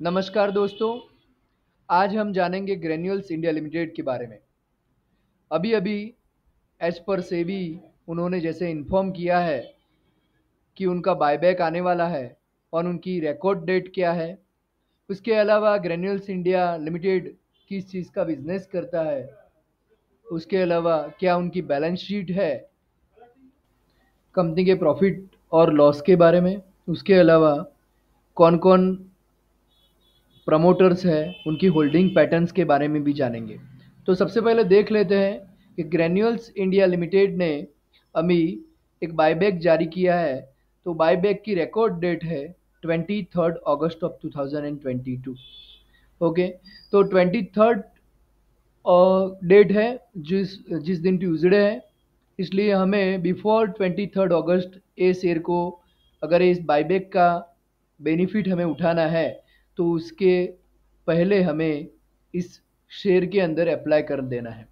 नमस्कार दोस्तों, आज हम जानेंगे ग्रैन्यूल्स इंडिया लिमिटेड के बारे में। अभी अभी एज पर सेबी उन्होंने जैसे इन्फॉर्म किया है कि उनका बायबैक आने वाला है और उनकी रिकॉर्ड डेट क्या है। उसके अलावा ग्रैन्यूल्स इंडिया लिमिटेड किस चीज़ का बिजनेस करता है, उसके अलावा क्या उनकी बैलेंस शीट है, कंपनी के प्रॉफिट और लॉस के बारे में, उसके अलावा कौन कौन प्रमोटर्स हैं उनकी होल्डिंग पैटर्न्स के बारे में भी जानेंगे। तो सबसे पहले देख लेते हैं कि ग्रैन्यूल्स इंडिया लिमिटेड ने अभी एक बायबैक जारी किया है। तो बायबैक की रिकॉर्ड डेट है 23 अगस्त ऑफ 2022। ओके, तो 23 डेट है जिस जिस दिन ट्यूसडे है, इसलिए हमें बिफोर 23 अगस्त ए शेयर को अगर इस बायबैक का बेनिफिट हमें उठाना है तो उसके पहले हमें इस शेयर के अंदर अप्लाई कर देना है।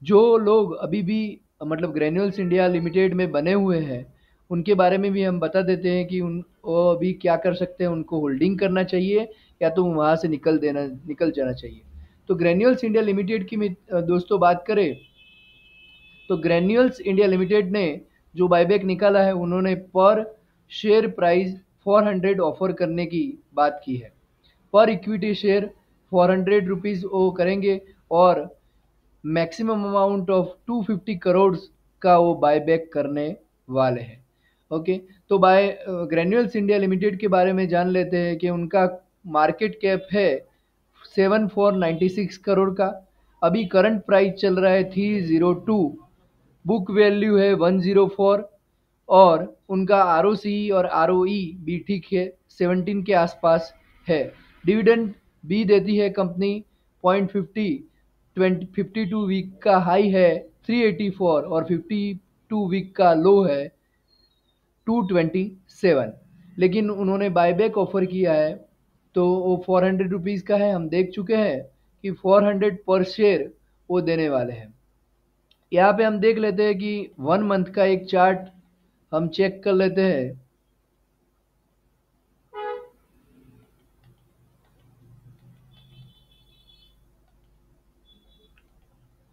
जो लोग अभी भी मतलब ग्रैन्यूल्स इंडिया लिमिटेड में बने हुए हैं उनके बारे में भी हम बता देते हैं कि उन वो अभी क्या कर सकते हैं। उनको होल्डिंग करना चाहिए या तो वहाँ से निकल जाना चाहिए। तो ग्रैन्यूल्स इंडिया लिमिटेड की दोस्तों बात करें तो ग्रैन्यूल्स इंडिया लिमिटेड ने जो बायबैक निकाला है उन्होंने पर शेयर प्राइस 400 ऑफर करने की बात की है। पर इक्विटी शेयर 400 रुपीज़ वो करेंगे और मैक्सिमम अमाउंट ऑफ 250 करोड़ का वो बायबैक करने वाले हैं। ओके, तो ग्रैन्यूल्स इंडिया लिमिटेड के बारे में जान लेते हैं कि उनका मार्केट कैप है 7496 करोड़ का। अभी करंट प्राइस चल रहा है 302, बुक वैल्यू है 104 और उनका आर और आर भी ठीक है 17 के आसपास है। डिविडेंड भी देती है कंपनी 0.50, 52 वीक का हाई है 384 और 52 वीक का लो है 227। लेकिन उन्होंने बायबैक ऑफर किया है तो वो 400 रुपीज़ का है। हम देख चुके हैं कि 400 पर शेयर वो देने वाले हैं। यहाँ पे हम देख लेते हैं कि 1 मंथ का एक चार्ट हम चेक कर लेते हैं।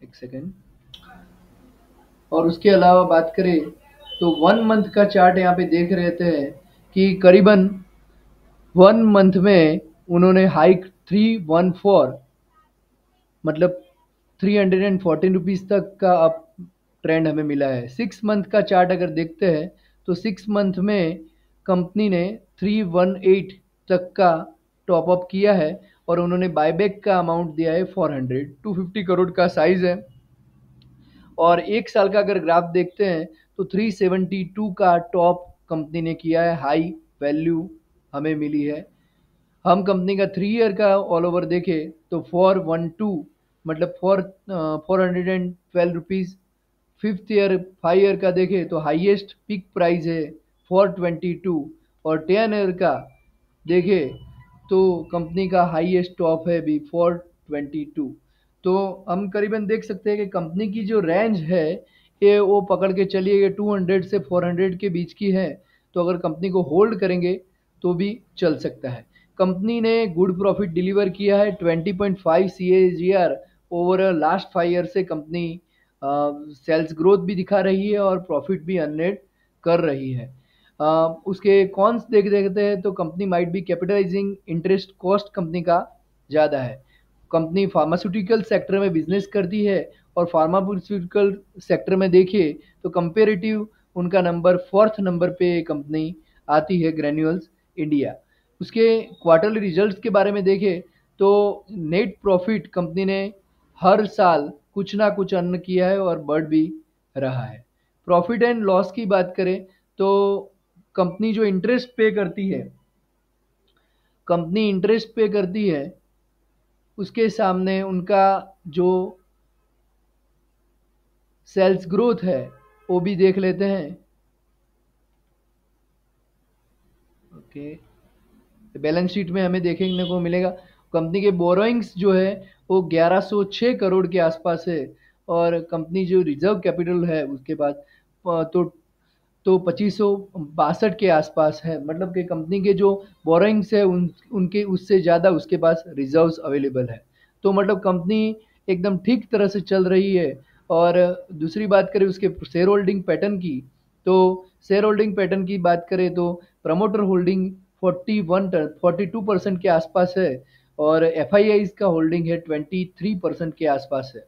एक सेकेंड। और उसके अलावा बात करें तो 1 मंथ का चार्ट यहाँ पे देख रहते हैं कि करीबन 1 मंथ में उन्होंने हाइक 314 मतलब 314 रुपीज़ तक का अप ट्रेंड हमें मिला है। 6 मंथ का चार्ट अगर देखते हैं तो 6 मंथ में कंपनी ने 318 तक का टॉप अप किया है और उन्होंने बायबैक का अमाउंट दिया है 400, 250 करोड़ का साइज है। और 1 साल का अगर ग्राफ देखते हैं तो 372 का टॉप कंपनी ने किया है, हाई वैल्यू हमें मिली है। हम कंपनी का 3 ईयर का ऑल ओवर देखें तो 412 मतलब 412 रुपीज़। 5th ईयर 5 ईयर का देखें तो हाईएस्ट पिक प्राइस है 422 और 10 ईयर का देखें तो कंपनी का हाईएस्ट टॉप है भी 422। तो हम करीबन देख सकते हैं कि कंपनी की जो रेंज है ये वो पकड़ के चलिए 200 से 400 के बीच की है। तो अगर कंपनी को होल्ड करेंगे तो भी चल सकता है। कंपनी ने गुड प्रॉफिट डिलीवर किया है 20.5 CAGR ओवर लास्ट 5 ईयर से कंपनी सेल्स ग्रोथ भी दिखा रही है और प्रॉफिट भी जनरेट कर रही है। उसके कॉन्स देखते हैं तो company might be capitalising interest cost company का ज़्यादा है। कंपनी फार्मास्यूटिकल सेक्टर में बिजनेस करती है और फार्मास्यूटिकल सेक्टर में देखिए तो कंपेरेटिव उनका नंबर 4th नंबर पे कंपनी आती है ग्रैन्यूल्स इंडिया। उसके क्वार्टरली रिजल्ट्स के बारे में देखें तो नेट प्रॉफिट कंपनी ने हर साल कुछ ना कुछ अर्न किया है और बढ़ भी रहा है। प्रॉफिट एंड लॉस की बात करें तो कंपनी जो इंटरेस्ट पे करती है उसके सामने उनका जो सेल्स ग्रोथ है वो भी देख लेते हैं। ओके, बैलेंस शीट में हमें देखने को मिलेगा कंपनी के बोरोइंग्स जो है वो 1106 करोड़ के आसपास है और कंपनी जो रिजर्व कैपिटल है उसके बाद तो तो 2562 के आसपास है, मतलब कि कंपनी के जो बोरोइंग्स है उनके उससे ज़्यादा उसके पास रिजर्व्स अवेलेबल है। तो मतलब कंपनी एकदम ठीक तरह से चल रही है। और दूसरी बात करें उसके शेयर होल्डिंग पैटर्न की, तो शेयर होल्डिंग पैटर्न की बात करें तो प्रमोटर होल्डिंग 42% के आसपास है, और एफ का होल्डिंग है 23% के आसपास है।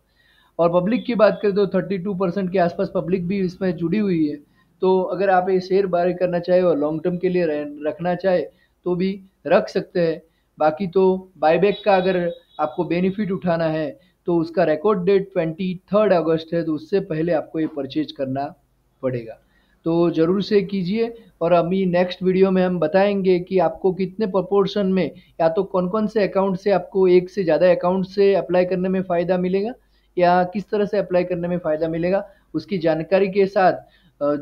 और पब्लिक की बात करें तो 32% के आसपास पब्लिक भी इसमें जुड़ी हुई है। तो अगर आप ये शेयर बाय करना चाहे और लॉन्ग टर्म के लिए रखना चाहे तो भी रख सकते हैं। बाकी तो बायबैक का अगर आपको बेनिफिट उठाना है तो उसका रिकॉर्ड डेट 23 अगस्त है, तो उससे पहले आपको ये परचेज करना पड़ेगा। तो ज़रूर से कीजिए। और अभी नेक्स्ट वीडियो में हम बताएंगे कि आपको कितने प्रोपोर्शन में, या तो कौन कौन से अकाउंट से आपको एक से ज़्यादा अकाउंट से अप्लाई करने में फ़ायदा मिलेगा, या किस तरह से अप्लाई करने में फ़ायदा मिलेगा, उसकी जानकारी के साथ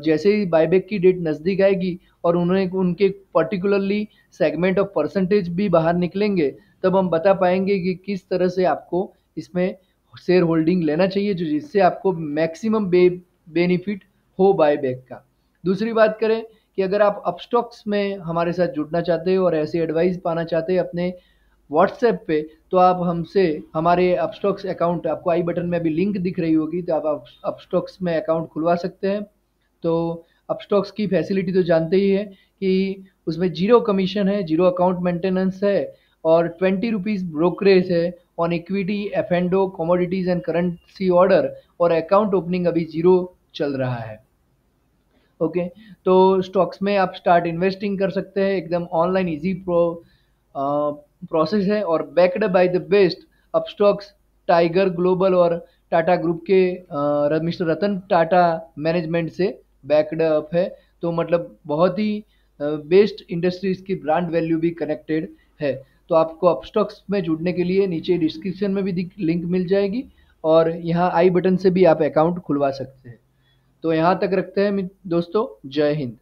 जैसे ही बायबैक की डेट नज़दीक आएगी और उन्हें उनके पर्टिकुलरली सेगमेंट ऑफ परसेंटेज भी बाहर निकलेंगे, तब हम बता पाएंगे कि किस तरह से आपको इसमें शेयर होल्डिंग लेना चाहिए, जो जिससे आपको मैक्सिमम बेनिफिट हो बायबैक का। दूसरी बात करें कि अगर आप अपस्टॉक्स में हमारे साथ जुड़ना चाहते हो और ऐसी एडवाइस पाना चाहते हैं अपने व्हाट्सएप पे, तो आप हमसे हमारे अपस्टॉक्स अकाउंट, आपको आई बटन में अभी लिंक दिख रही होगी, तो आप अपस्टॉक्स में अकाउंट खुलवा सकते हैं। तो अपस्टॉक्स की फैसिलिटी तो जानते ही है कि उसमें जीरो कमीशन है, जीरो अकाउंट मेंटेनेंस है, और 20 रुपीज़ ब्रोकरेज है on equity F and O commodities and currency order, और अकाउंट ओपनिंग अभी जीरो चल रहा है। ओके, तो स्टॉक्स में आप स्टार्ट इन्वेस्टिंग कर सकते हैं, एकदम ऑनलाइन इजी प्रोसेस है, और backed by the best Upstox, tiger global और टाटा ग्रुप के मिस्टर रतन टाटा मैनेजमेंट से बैक्ड अप है। तो मतलब बहुत ही बेस्ट इंडस्ट्रीज की ब्रांड वैल्यू भी कनेक्टेड है। तो आपको अपस्टॉक्स में जुड़ने के लिए नीचे डिस्क्रिप्शन में भी लिंक मिल जाएगी, और यहाँ आई बटन से भी आप अकाउंट खुलवा सकते हैं। तो यहाँ तक रखते हैं दोस्तों, जय हिंद।